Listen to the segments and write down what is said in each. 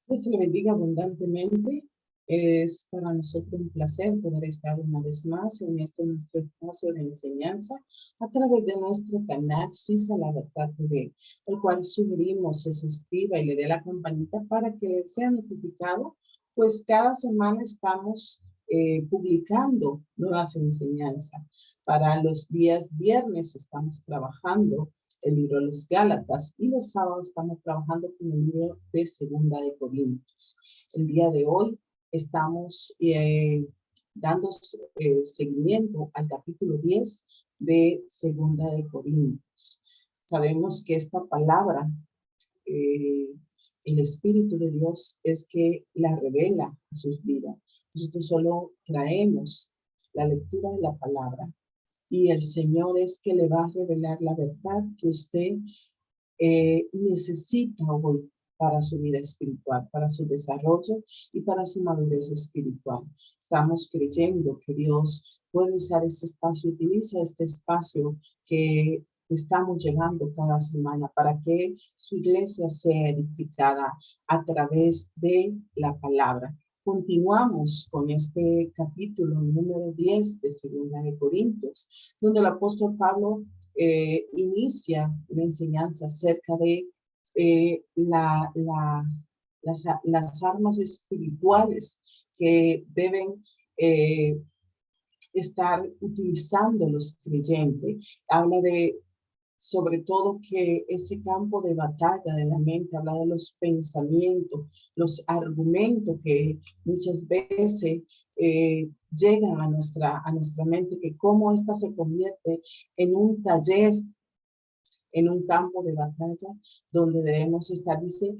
Dios le bendiga abundantemente. Es para nosotros un placer poder estar una vez más en este nuestro espacio de enseñanza a través de nuestro canal CISA La Verdad TV, el cual sugerimos se suscriba y le dé la campanita para que sea notificado, pues cada semana estamos publicando nuevas enseñanzas. Para los días viernes estamos trabajando el libro de los Gálatas y los sábados estamos trabajando con el libro de Segunda de Corintios. El día de hoy estamos dando seguimiento al capítulo 10 de Segunda de Corintios. Sabemos que esta palabra, el Espíritu de Dios es que la revela a sus vidas. Nosotros solo traemos la lectura de la palabra y el Señor es que le va a revelar la verdad que usted necesita hoy para su vida espiritual, para su desarrollo y para su madurez espiritual. Estamos creyendo que Dios puede usar este espacio, utiliza este espacio que estamos llevando cada semana para que su iglesia sea edificada a través de la palabra. Continuamos con este capítulo número 10 de Segunda de Corintios, donde el apóstol Pablo inicia una enseñanza acerca de las armas espirituales que deben estar utilizando los creyentes. Habla de, sobre todo, que ese campo de batalla de la mente, habla de los pensamientos, los argumentos que muchas veces llegan a nuestra mente, que cómo ésta se convierte en un taller, en un campo de batalla, donde debemos estar, dice,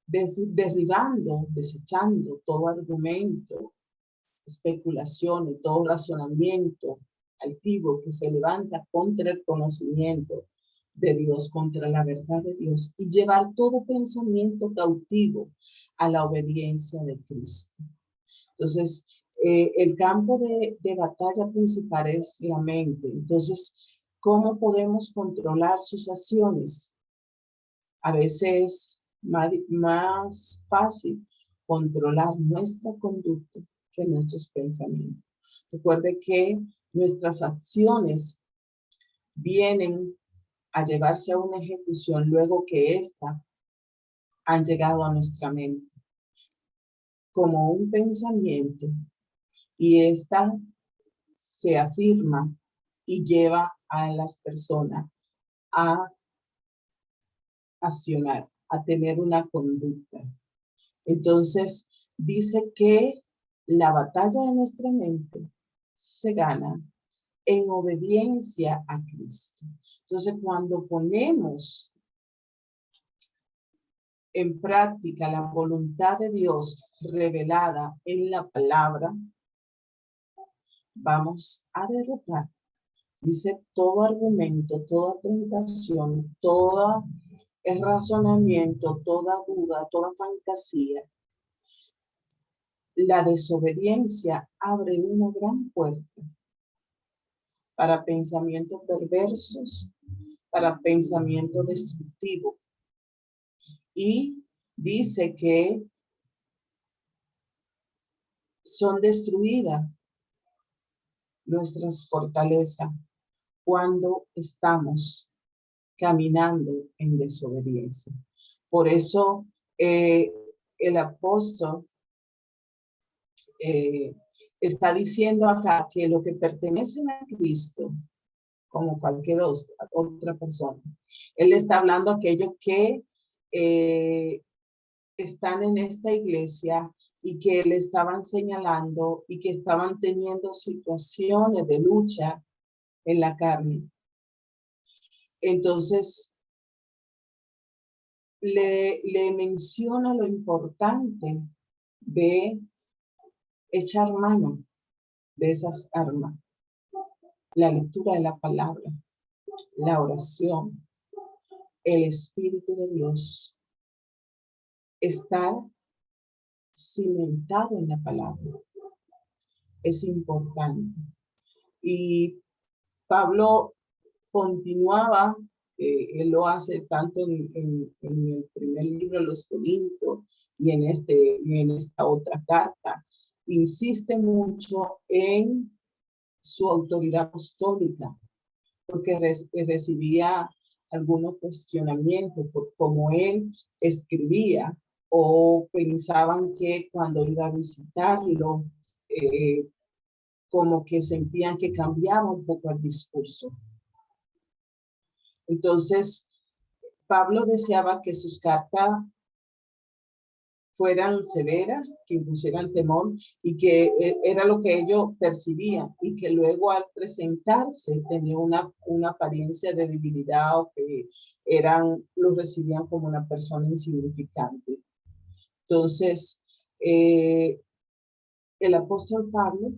derribando, desechando todo argumento, especulaciones, todo razonamiento altivo que se levanta contra el conocimiento de Dios, contra la verdad de Dios, y llevar todo pensamiento cautivo a la obediencia de Cristo. Entonces, el campo de batalla principal es la mente. Entonces, ¿cómo podemos controlar sus acciones? A veces es más fácil controlar nuestra conducta que nuestros pensamientos. Recuerde que nuestras acciones vienen a llevarse a una ejecución luego que ésta han llegado a nuestra mente como un pensamiento, y ésta se afirma y lleva a las personas a accionar, a tener una conducta. Entonces, dice que la batalla de nuestra mente se gana en obediencia a Cristo. Entonces, cuando ponemos en práctica la voluntad de Dios revelada en la palabra, vamos a derrotar. Dice todo argumento, toda tentación, todo razonamiento, toda duda, toda fantasía. La desobediencia abre una gran puerta para pensamientos perversos, para pensamientos destructivos. Y dice que son destruidas nuestras fortalezas cuando estamos caminando en desobediencia. Por eso el apóstol está diciendo acá que lo que pertenece a Cristo, como cualquier otra persona, él está hablando a aquellos que están en esta iglesia y que le estaban señalando y que estaban teniendo situaciones de lucha en la carne. Entonces, le menciona lo importante de echar mano de esas armas, la lectura de la palabra, la oración, el Espíritu de Dios, estar cimentado en la palabra. Es importante. Y Pablo continuaba Él lo hace tanto en el primer libro de los Corintios y en esta otra carta. Insiste mucho en su autoridad apostólica, porque recibía algunos cuestionamientos por cómo él escribía, o pensaban que cuando iba a visitarlo, como que sentían que cambiaba un poco el discurso. Entonces, Pablo deseaba que sus cartas fueran severas, que impusieran temor, y que era lo que ellos percibían, y que luego al presentarse tenía una apariencia de debilidad, o que lo recibían como una persona insignificante. Entonces, el apóstol Pablo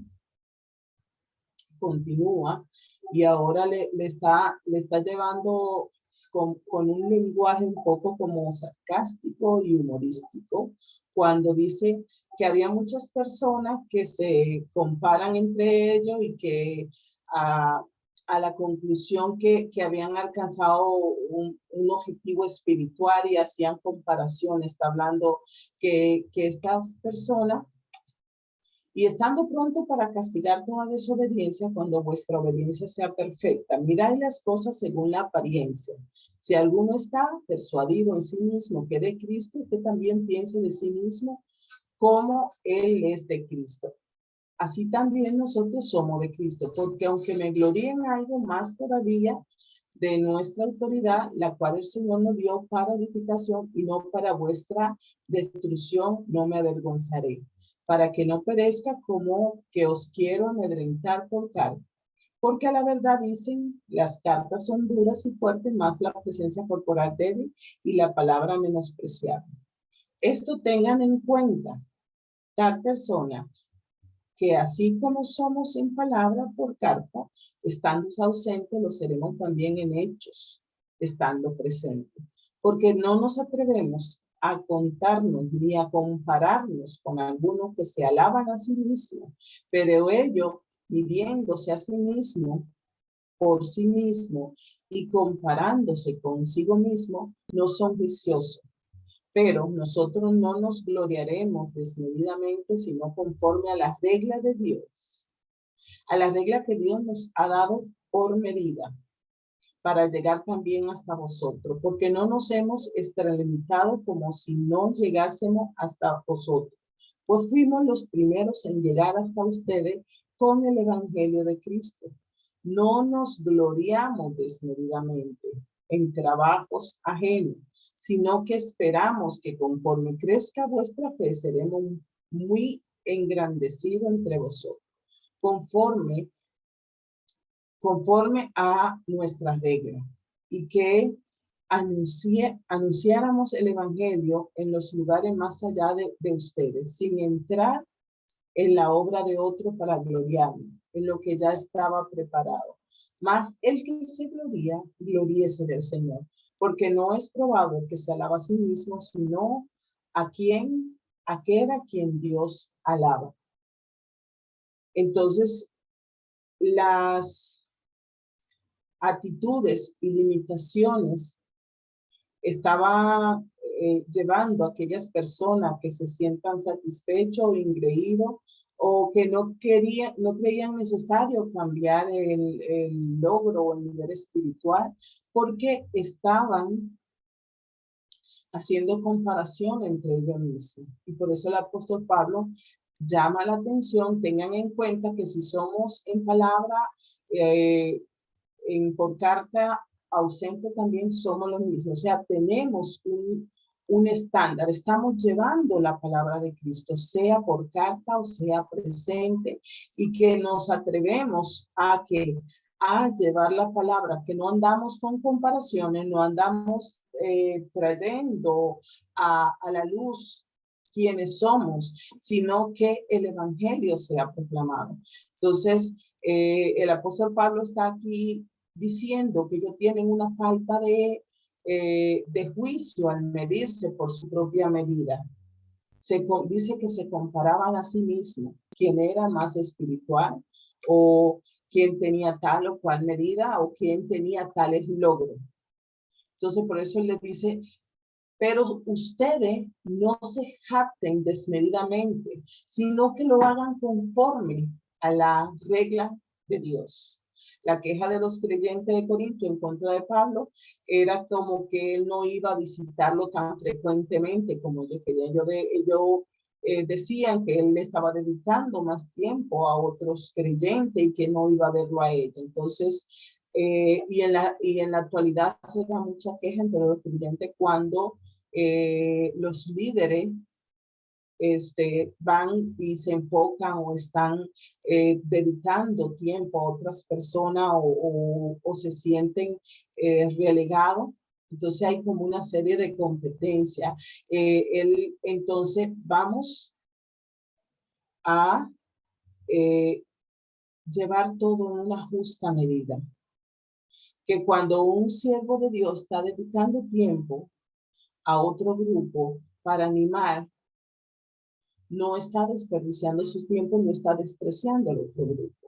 continúa y ahora le está llevando con un lenguaje un poco como sarcástico y humorístico, cuando dice que había muchas personas que se comparan entre ellos y que a la conclusión que habían alcanzado un objetivo espiritual, y hacían comparaciones. Está hablando que estas personas, y estando pronto para castigar toda desobediencia, cuando vuestra obediencia sea perfecta, mirad las cosas según la apariencia. Si alguno está persuadido en sí mismo que de Cristo, usted también piense de sí mismo como Él es de Cristo. Así también nosotros somos de Cristo, porque aunque me gloríe en algo, más todavía de nuestra autoridad, la cual el Señor nos dio para edificación y no para vuestra destrucción, no me avergonzaré, para que no perezca como que os quiero amedrentar por carta. Porque a la verdad dicen, las cartas son duras y fuertes, más la presencia corporal débil y la palabra menospreciable. Esto tengan en cuenta, tal persona, que así como somos en palabra por carta, estando ausentes, lo seremos también en hechos, estando presentes. Porque no nos atrevemos a contarnos ni a compararnos con algunos que se alaban a sí mismos, pero ellos, midiéndose a sí mismo, por sí mismo y comparándose consigo mismo, no son viciosos. Pero nosotros no nos gloriaremos desmedidamente, sino conforme a las reglas de Dios, a las reglas que Dios nos ha dado por medida, para llegar también hasta vosotros, porque no nos hemos extralimitado como si no llegásemos hasta vosotros, pues fuimos los primeros en llegar hasta ustedes con el Evangelio de Cristo. No nos gloriamos desmedidamente en trabajos ajenos, sino que esperamos que conforme crezca vuestra fe, seremos muy engrandecidos entre vosotros, conforme a nuestras reglas, y que anunciáramos el Evangelio en los lugares más allá de ustedes, sin entrar en la obra de otro para gloriarnos, en lo que ya estaba preparado. Mas el que se gloría, gloríese del Señor, porque no es probado el que se alaba a sí mismo, sino aquel a quien Dios alaba. Entonces, las actitudes y limitaciones estaba llevando a aquellas personas que se sientan satisfechos o ingreídos, o que no creían necesario cambiar el logro o el nivel espiritual, porque estaban haciendo comparación entre ellos mismos. Y por eso el apóstol Pablo llama la atención: tengan en cuenta que si somos en palabra, por carta, ausente, también somos los mismos. O sea, tenemos un estándar, estamos llevando la palabra de Cristo, sea por carta o sea presente, y que nos atrevemos a llevar la palabra, que no andamos con comparaciones, no andamos trayendo a la luz quienes somos, sino que el evangelio sea proclamado. Entonces, el apóstol Pablo está aquí diciendo que ellos tienen una falta de juicio al medirse por su propia medida. Dice que se comparaban a sí mismos, quién era más espiritual, o quién tenía tal o cual medida, o quién tenía tales logros. Entonces, por eso él les dice, pero ustedes no se jacten desmedidamente, sino que lo hagan conforme a la regla de Dios. La queja de los creyentes de Corinto en contra de Pablo era como que él no iba a visitarlo tan frecuentemente como ellos querían. Decían que él le estaba dedicando más tiempo a otros creyentes y que no iba a verlo a ellos. Entonces, y en la actualidad se da mucha queja entre los creyentes cuando los líderes van y se enfocan o están dedicando tiempo a otras personas o se sienten relegados. Entonces hay como una serie de competencias. Entonces vamos a llevar todo en una justa medida. Que cuando un siervo de Dios está dedicando tiempo a otro grupo para animar, no está desperdiciando su tiempo, no está despreciando el otro grupo.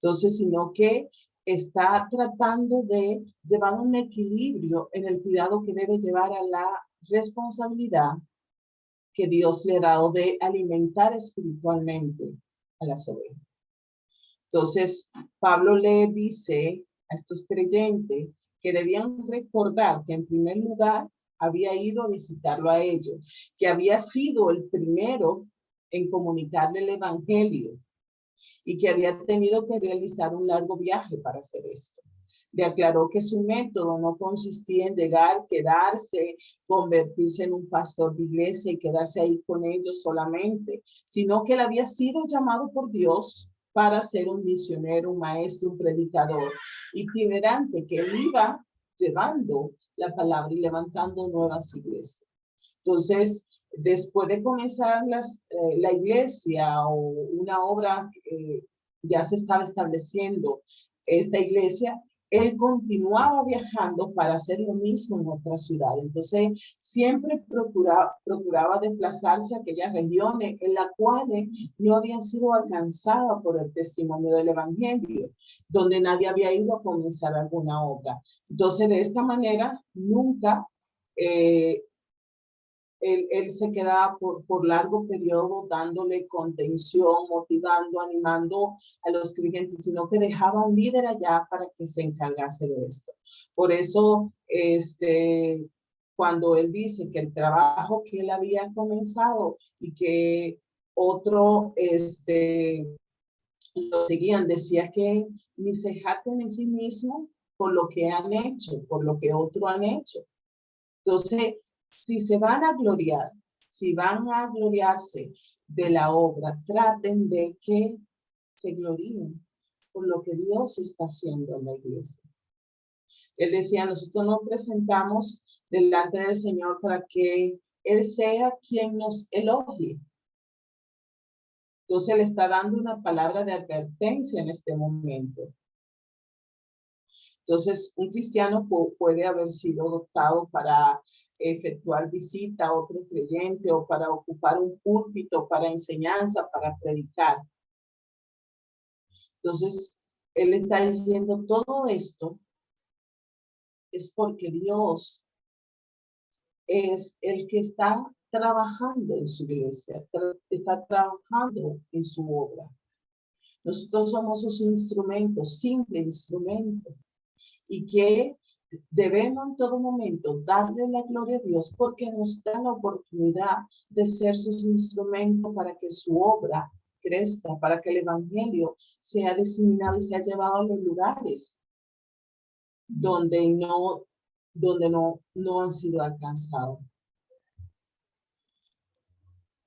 Entonces, sino que está tratando de llevar un equilibrio en el cuidado que debe llevar a la responsabilidad que Dios le ha dado de alimentar espiritualmente a las ovejas. Entonces, Pablo le dice a estos creyentes que debían recordar que en primer lugar había ido a visitarlo a ellos, que había sido el primero en comunicarle el evangelio y que había tenido que realizar un largo viaje para hacer esto. Le aclaró que su método no consistía en llegar, quedarse, convertirse en un pastor de iglesia y quedarse ahí con ellos solamente, sino que él había sido llamado por Dios para ser un misionero, un maestro, un predicador itinerante que iba llevando la palabra y levantando nuevas iglesias. Entonces, después de comenzar la iglesia o una obra, ya se estaba estableciendo esta iglesia, él continuaba viajando para hacer lo mismo en otra ciudad. Entonces, siempre procuraba desplazarse a aquellas regiones en las cuales no habían sido alcanzadas por el testimonio del evangelio, donde nadie había ido a comenzar alguna obra. Entonces, de esta manera, nunca él se quedaba por largo periodo dándole contención, motivando, animando a los creyentes, sino que dejaba un líder allá para que se encargase de esto. Por eso, cuando él dice que el trabajo que él había comenzado y que otro, lo seguían, decía que ni se jacten en sí mismos por lo que han hecho, por lo que otros han hecho. Entonces, si se van a gloriar, si van a gloriarse de la obra, traten de que se gloríen por lo que Dios está haciendo en la iglesia. Él decía, nosotros nos presentamos delante del Señor para que Él sea quien nos elogie. Entonces, le está dando una palabra de advertencia en este momento. Entonces, un cristiano puede haber sido adoptado para efectuar visita a otro creyente o para ocupar un púlpito, para enseñanza, para predicar. Entonces, él está diciendo todo esto es porque Dios es el que está trabajando en su iglesia, está trabajando en su obra. Nosotros somos sus instrumentos, simples instrumentos, y que debemos en todo momento darle la gloria a Dios porque nos da la oportunidad de ser sus instrumentos para que su obra crezca, para que el evangelio sea diseminado y sea llevado a los lugares donde no han sido alcanzados.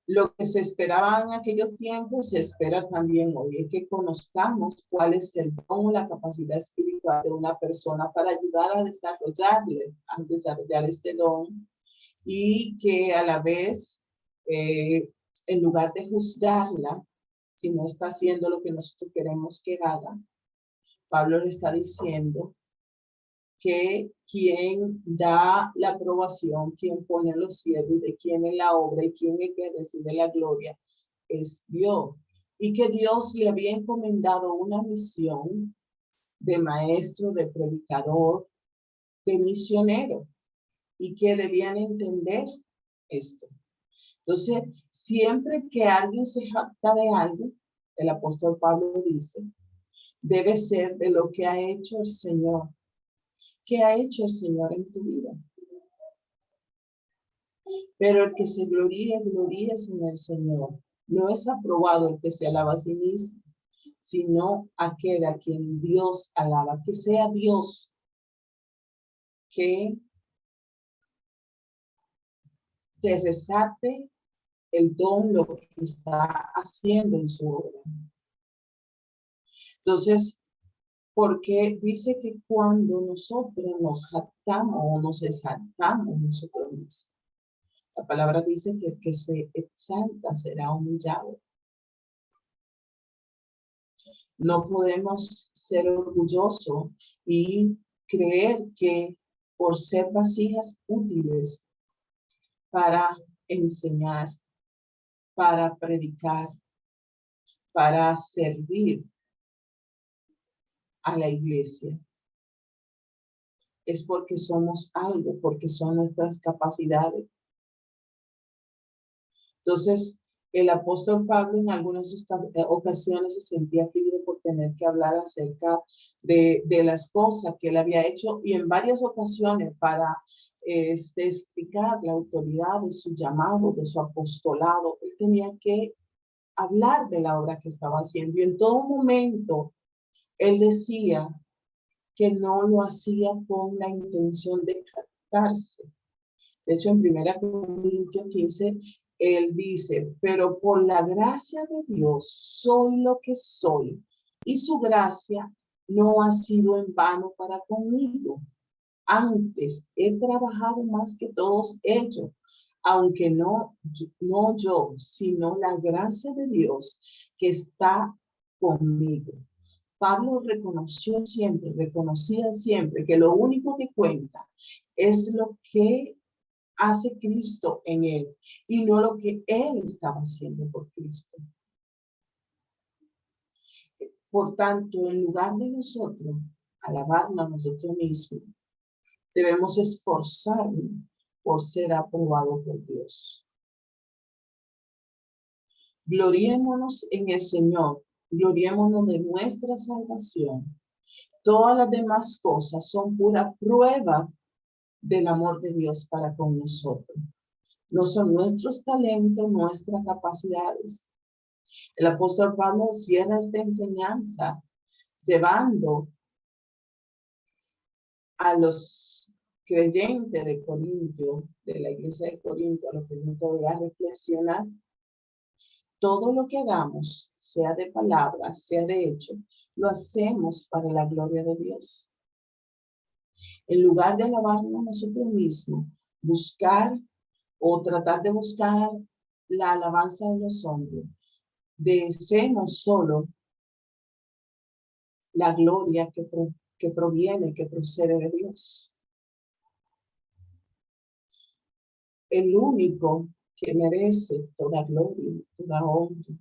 Lo que se esperaba en aquellos tiempos se espera también hoy, es que conozcamos cuál es el don o la capacidad espiritual de una persona para ayudar a desarrollar este don, y que a la vez, en lugar de juzgarla, si no está haciendo lo que nosotros queremos que haga, Pablo le está diciendo que quien da la aprobación, quien pone los cielos, de quién es la obra y quién es que recibe la gloria, es Dios. Y que Dios le había encomendado una misión de maestro, de predicador, de misionero y que debían entender esto. Entonces, siempre que alguien se jacta de algo, el apóstol Pablo dice, debe ser de lo que ha hecho el Señor. ¿Qué ha hecho el Señor en tu vida? Pero el que se gloríe, gloríese en el Señor. No es aprobado el que se alaba a sí mismo, sino aquel a quien Dios alaba. Que sea Dios que te resalte el don, lo que está haciendo en su obra. Entonces, porque dice que cuando nosotros nos jactamos o nos exaltamos nosotros mismos, la palabra dice que el que se exalta será humillado. No podemos ser orgullosos y creer que por ser vasijas útiles para enseñar, para predicar, para servir a la iglesia, es porque somos algo, porque son nuestras capacidades. Entonces, el apóstol Pablo en algunas ocasiones se sentía afligido por tener que hablar acerca de las cosas que él había hecho y en varias ocasiones para explicar la autoridad de su llamado, de su apostolado, él tenía que hablar de la obra que estaba haciendo y en todo momento él decía que no lo hacía con la intención de jactarse. De hecho, en 1 Corintios 15, él dice, pero por la gracia de Dios soy lo que soy, y su gracia no ha sido en vano para conmigo. Antes he trabajado más que todos ellos, aunque no yo, sino la gracia de Dios que está conmigo. Pablo reconocía siempre que lo único que cuenta es lo que hace Cristo en él y no lo que él estaba haciendo por Cristo. Por tanto, en lugar de nosotros alabarnos a nosotros mismos, debemos esforzarnos por ser aprobados por Dios. Gloriémonos en el Señor, gloriémonos de nuestra salvación. Todas las demás cosas son pura prueba del amor de Dios para con nosotros. No son nuestros talentos, nuestras capacidades. El apóstol Pablo cierra esta enseñanza llevando a los creyentes de Corinto, de la iglesia de Corinto, a los creyentes a reflexionar. Todo lo que hagamos, sea de palabras, sea de hecho, lo hacemos para la gloria de Dios. En lugar de alabarnos nosotros mismos, buscar o tratar de buscar la alabanza de los hombres, deseemos solo la gloria que proviene, que procede de Dios. El único que merece toda gloria, toda honra,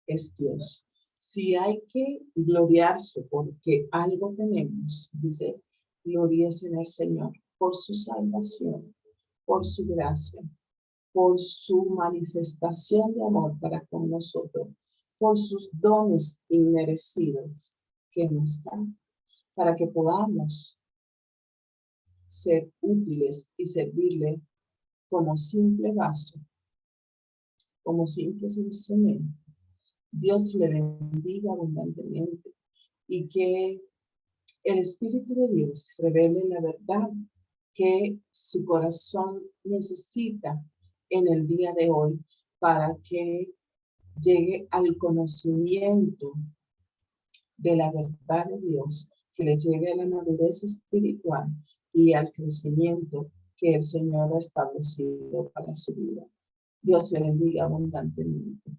es Dios. Si hay que gloriarse porque algo tenemos, dice, gloríese en el Señor por su salvación, por su gracia, por su manifestación de amor para con nosotros, por sus dones inmerecidos que nos dan, para que podamos ser útiles y servirle como simple vaso, como simples instrumentos. Dios le bendiga abundantemente y que el Espíritu de Dios revele la verdad que su corazón necesita en el día de hoy para que llegue al conocimiento de la verdad de Dios, que le llegue a la madurez espiritual y al crecimiento que el Señor ha establecido para su vida. Dios le bendiga abundantemente.